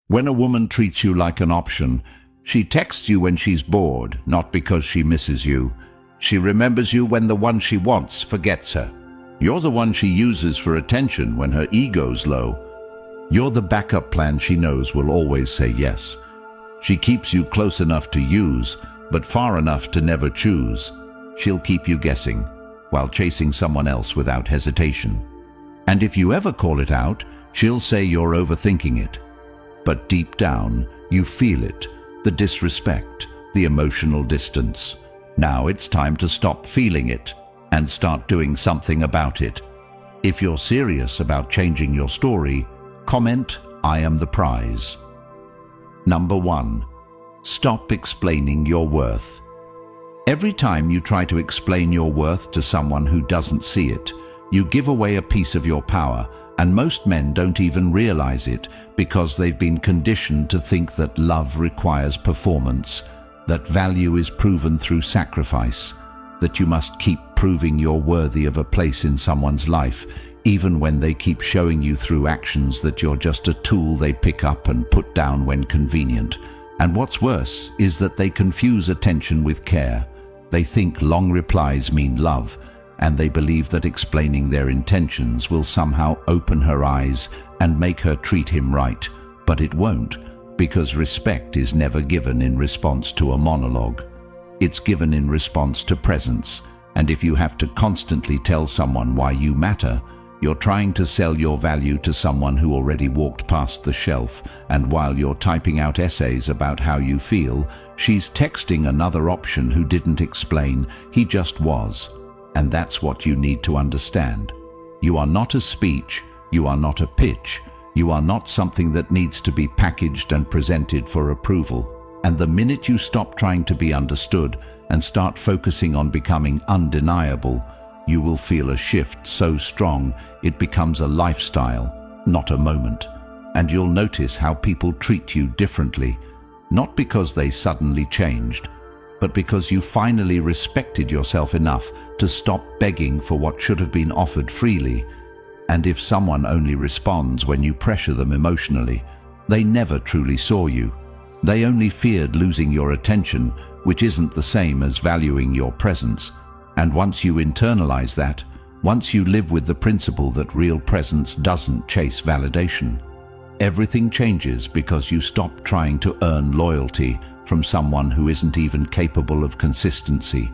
When a woman treats you like an option, she texts you when she's bored, not because she misses you. She remembers you when the one she wants forgets her. You're the one she uses for attention when her ego's low. You're the backup plan she knows will always say yes. She keeps you close enough to use, but far enough to never choose. She'll keep you guessing, while chasing someone else without hesitation. And if you ever call it out, she'll say you're overthinking it. But deep down, you feel it, the disrespect, the emotional distance. Now it's time to stop feeling it and start doing something about it. If you're serious about changing your story, comment, "I am the prize." Number 1. Stop explaining your worth. Every time you try to explain your worth to someone who doesn't see it, you give away a piece of your power, and most men don't even realize it because they've been conditioned to think that love requires performance, that value is proven through sacrifice, that you must keep proving you're worthy of a place in someone's life, even when they keep showing you through actions that you're just a tool they pick up and put down when convenient. And what's worse is that they confuse attention with care. They think long replies mean love, and they believe that explaining their intentions will somehow open her eyes and make her treat him right. But it won't, because respect is never given in response to a monologue. It's given in response to presence, and if you have to constantly tell someone why you matter, you're trying to sell your value to someone who already walked past the shelf, and while you're typing out essays about how you feel, she's texting another option who didn't explain, he just was. And that's what you need to understand. You are not a speech, you are not a pitch, you are not something that needs to be packaged and presented for approval. And the minute you stop trying to be understood and start focusing on becoming undeniable, you will feel a shift so strong it becomes a lifestyle, not a moment. And you'll notice how people treat you differently, not because they suddenly changed, but because you finally respected yourself enough to stop begging for what should have been offered freely. And if someone only responds when you pressure them emotionally, they never truly saw you. They only feared losing your attention, which isn't the same as valuing your presence. And once you internalize that, once you live with the principle that real presence doesn't chase validation, everything changes because you stop trying to earn loyalty from someone who isn't even capable of consistency.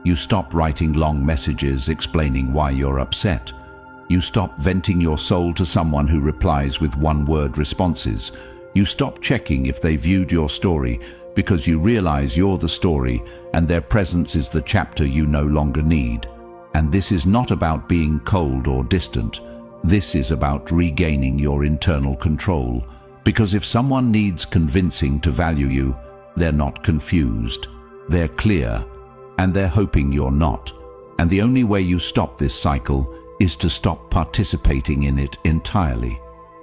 You stop writing long messages explaining why you're upset. You stop venting your soul to someone who replies with one-word responses. You stop checking if they viewed your story because you realize you're the story and their presence is the chapter you no longer need. And this is not about being cold or distant. This is about regaining your internal control. Because if someone needs convincing to value you, they're not confused. They're clear, and they're hoping you're not. And the only way you stop this cycle is to stop participating in it entirely.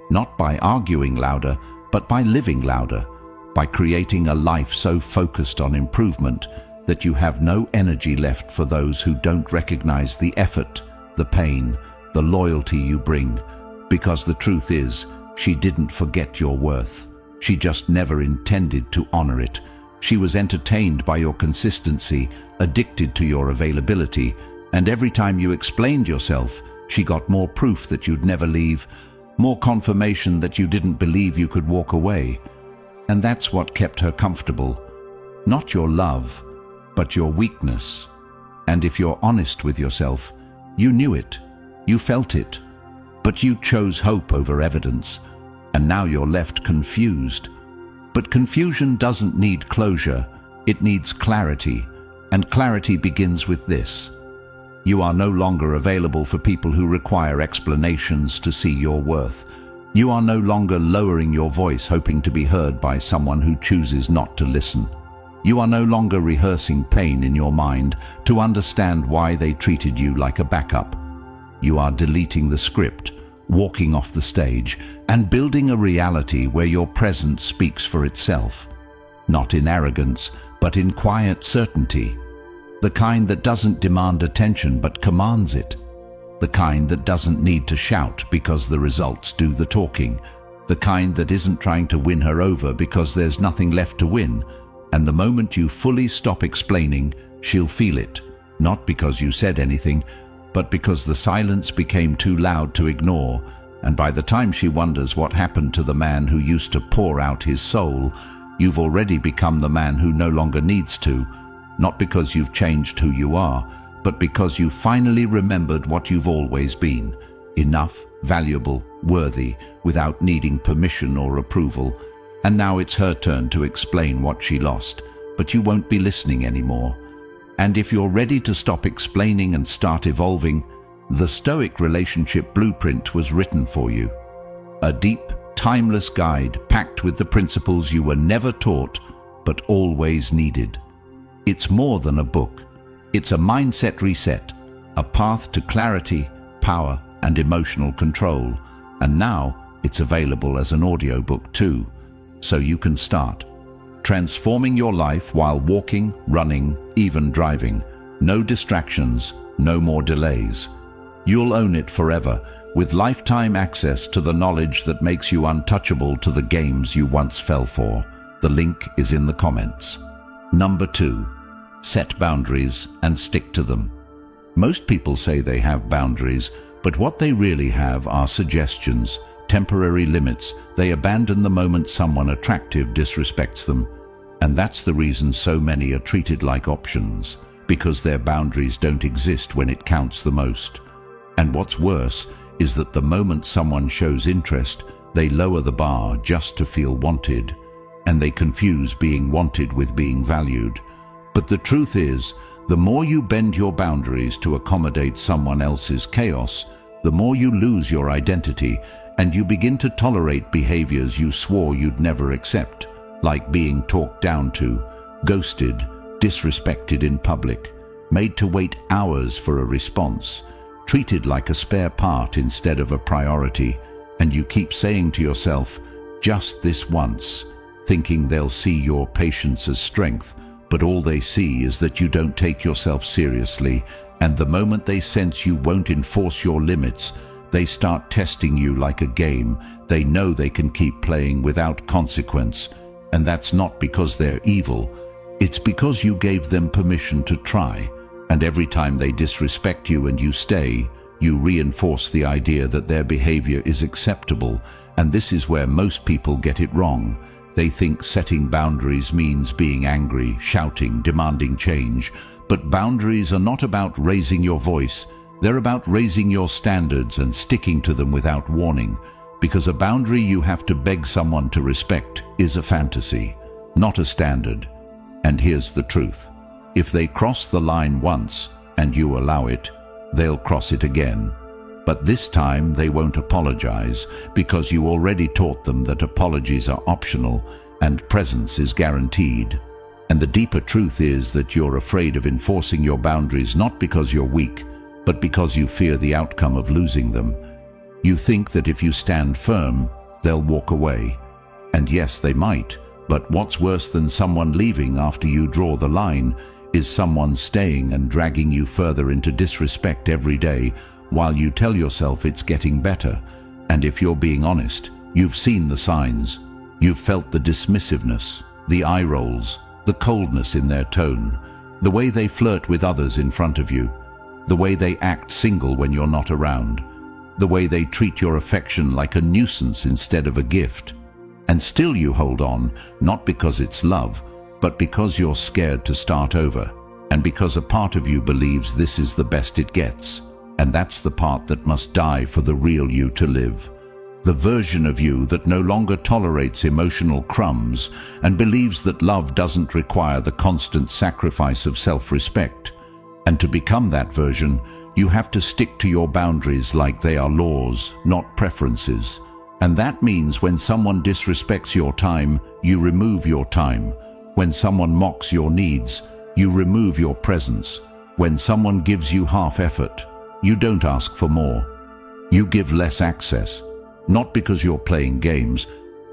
Not by arguing louder, but by living louder. By creating a life so focused on improvement that you have no energy left for those who don't recognize the effort, the pain, the loyalty you bring. Because the truth is, she didn't forget your worth. She just never intended to honor it. She was entertained by your consistency, addicted to your availability, and every time you explained yourself, she got more proof that you'd never leave, more confirmation that you didn't believe you could walk away. And that's what kept her comfortable. Not your love, but your weakness. And if you're honest with yourself, you knew it, you felt it, but you chose hope over evidence, and now you're left confused. But confusion doesn't need closure, it needs clarity, and clarity begins with this. You are no longer available for people who require explanations to see your worth. You are no longer lowering your voice hoping to be heard by someone who chooses not to listen. You are no longer rehearsing pain in your mind to understand why they treated you like a backup. You are deleting the script, walking off the stage, and building a reality where your presence speaks for itself. Not in arrogance, but in quiet certainty. The kind that doesn't demand attention but commands it. The kind that doesn't need to shout because the results do the talking. the kind that isn't trying to win her over because there's nothing left to win. And the moment you fully stop explaining, she'll feel it, not because you said anything, but because the silence became too loud to ignore. And by the time she wonders what happened to the man who used to pour out his soul, you've already become the man who no longer needs to, not because you've changed who you are, but because you finally remembered what you've always been: enough, valuable, worthy, without needing permission or approval. And now it's her turn to explain what she lost, but you won't be listening anymore. And if you're ready to stop explaining and start evolving, the Stoic relationship blueprint was written for you. A deep, timeless guide packed with the principles you were never taught, but always needed. It's more than a book. It's a mindset reset, a path to clarity, power, and emotional control. And now it's available as an audiobook too, so you can start transforming your life while walking, running, even driving. No distractions, no more delays. You'll own it forever, with lifetime access to the knowledge that makes you untouchable to the games you once fell for. The link is in the comments. Number 2. Set boundaries and stick to them. Most people say they have boundaries, but what they really have are suggestions, temporary limits they abandon the moment someone attractive disrespects them. And that's the reason so many are treated like options, because their boundaries don't exist when it counts the most. And what's worse is that the moment someone shows interest, they lower the bar just to feel wanted, and they confuse being wanted with being valued. But the truth is, the more you bend your boundaries to accommodate someone else's chaos, the more you lose your identity, and you begin to tolerate behaviors you swore you'd never accept, like being talked down to, ghosted, disrespected in public, made to wait hours for a response, treated like a spare part instead of a priority. And you keep saying to yourself, just this once, thinking they'll see your patience as strength, but all they see is that you don't take yourself seriously. And the moment they sense you won't enforce your limits, they start testing you like a game they know they can keep playing without consequence. And that's not because they're evil, it's because you gave them permission to try. And every time they disrespect you and you stay, you reinforce the idea that their behavior is acceptable. And this is where most people get it wrong. They think setting boundaries means being angry, shouting, demanding change. But boundaries are not about raising your voice. They're about raising your standards and sticking to them without warning. Because a boundary you have to beg someone to respect is a fantasy, not a standard. And here's the truth. If they cross the line once and you allow it, they'll cross it again. But this time they won't apologize, because you already taught them that apologies are optional and presence is guaranteed. And the deeper truth is that you're afraid of enforcing your boundaries not because you're weak, but because you fear the outcome of losing them. You think that if you stand firm, they'll walk away. And yes, they might, but what's worse than someone leaving after you draw the line is someone staying and dragging you further into disrespect every day while you tell yourself it's getting better. And if you're being honest, you've seen the signs. You've felt the dismissiveness, the eye rolls, the coldness in their tone, the way they flirt with others in front of you, the way they act single when you're not around, the way they treat your affection like a nuisance instead of a gift. And still you hold on, not because it's love, but because you're scared to start over, and because a part of you believes this is the best it gets. And that's the part that must die for the real you to live. The version of you that no longer tolerates emotional crumbs and believes that love doesn't require the constant sacrifice of self-respect. And to become that version, you have to stick to your boundaries like they are laws, not preferences. And that means when someone disrespects your time, you remove your time. When someone mocks your needs, you remove your presence. When someone gives you half effort, you don't ask for more. You give less access, not because you're playing games,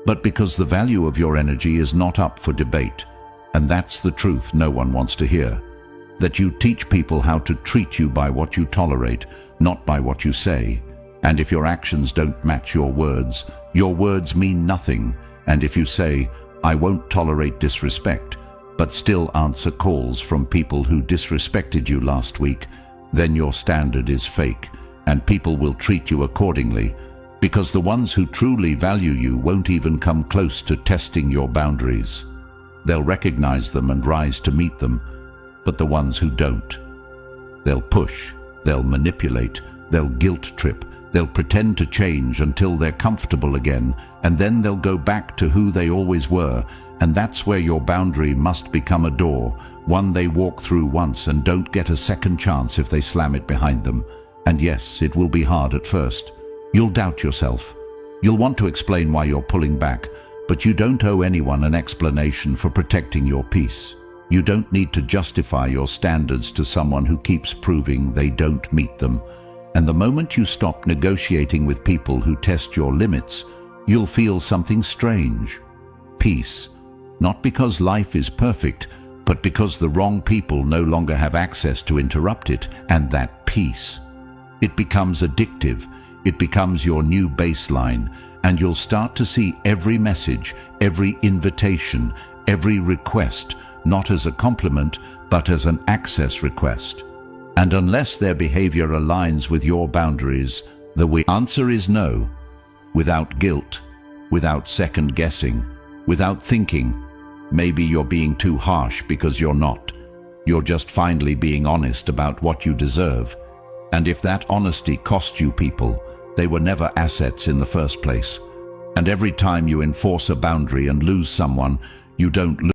but because the value of your energy is not up for debate. And that's the truth no one wants to hear. That you teach people how to treat you by what you tolerate, not by what you say. And if your actions don't match your words, Your words mean nothing, and if you say, "I won't tolerate disrespect," but still answer calls from people who disrespected you last week, then your standard is fake, and people will treat you accordingly, because the ones who truly value you won't even come close to testing your boundaries. They'll recognize them and rise to meet them, but the ones who don't, they'll push, they'll manipulate, they'll guilt trip, they'll pretend to change until they're comfortable again, and then they'll go back to who they always were, and that's where your boundary must become a door, one they walk through once and don't get a second chance if they slam it behind them. And yes, it will be hard at first. You'll doubt yourself. You'll want to explain why you're pulling back, but you don't owe anyone an explanation for protecting your peace. You don't need to justify your standards to someone who keeps proving they don't meet them. And the moment you stop negotiating with people who test your limits, you'll feel something strange. Peace. Not because life is perfect, but because the wrong people no longer have access to interrupt it, and that peace. It becomes addictive, it becomes your new baseline, and you'll start to see every message, every invitation, every request, not as a compliment, but as an access request. And unless their behavior aligns with your boundaries, the answer is no. Without guilt, without second guessing, without thinking, maybe you're being too harsh, because you're not. You're just finally being honest about what you deserve. And if that honesty cost you people, they were never assets in the first place. And every time you enforce a boundary and lose someone, you don't lose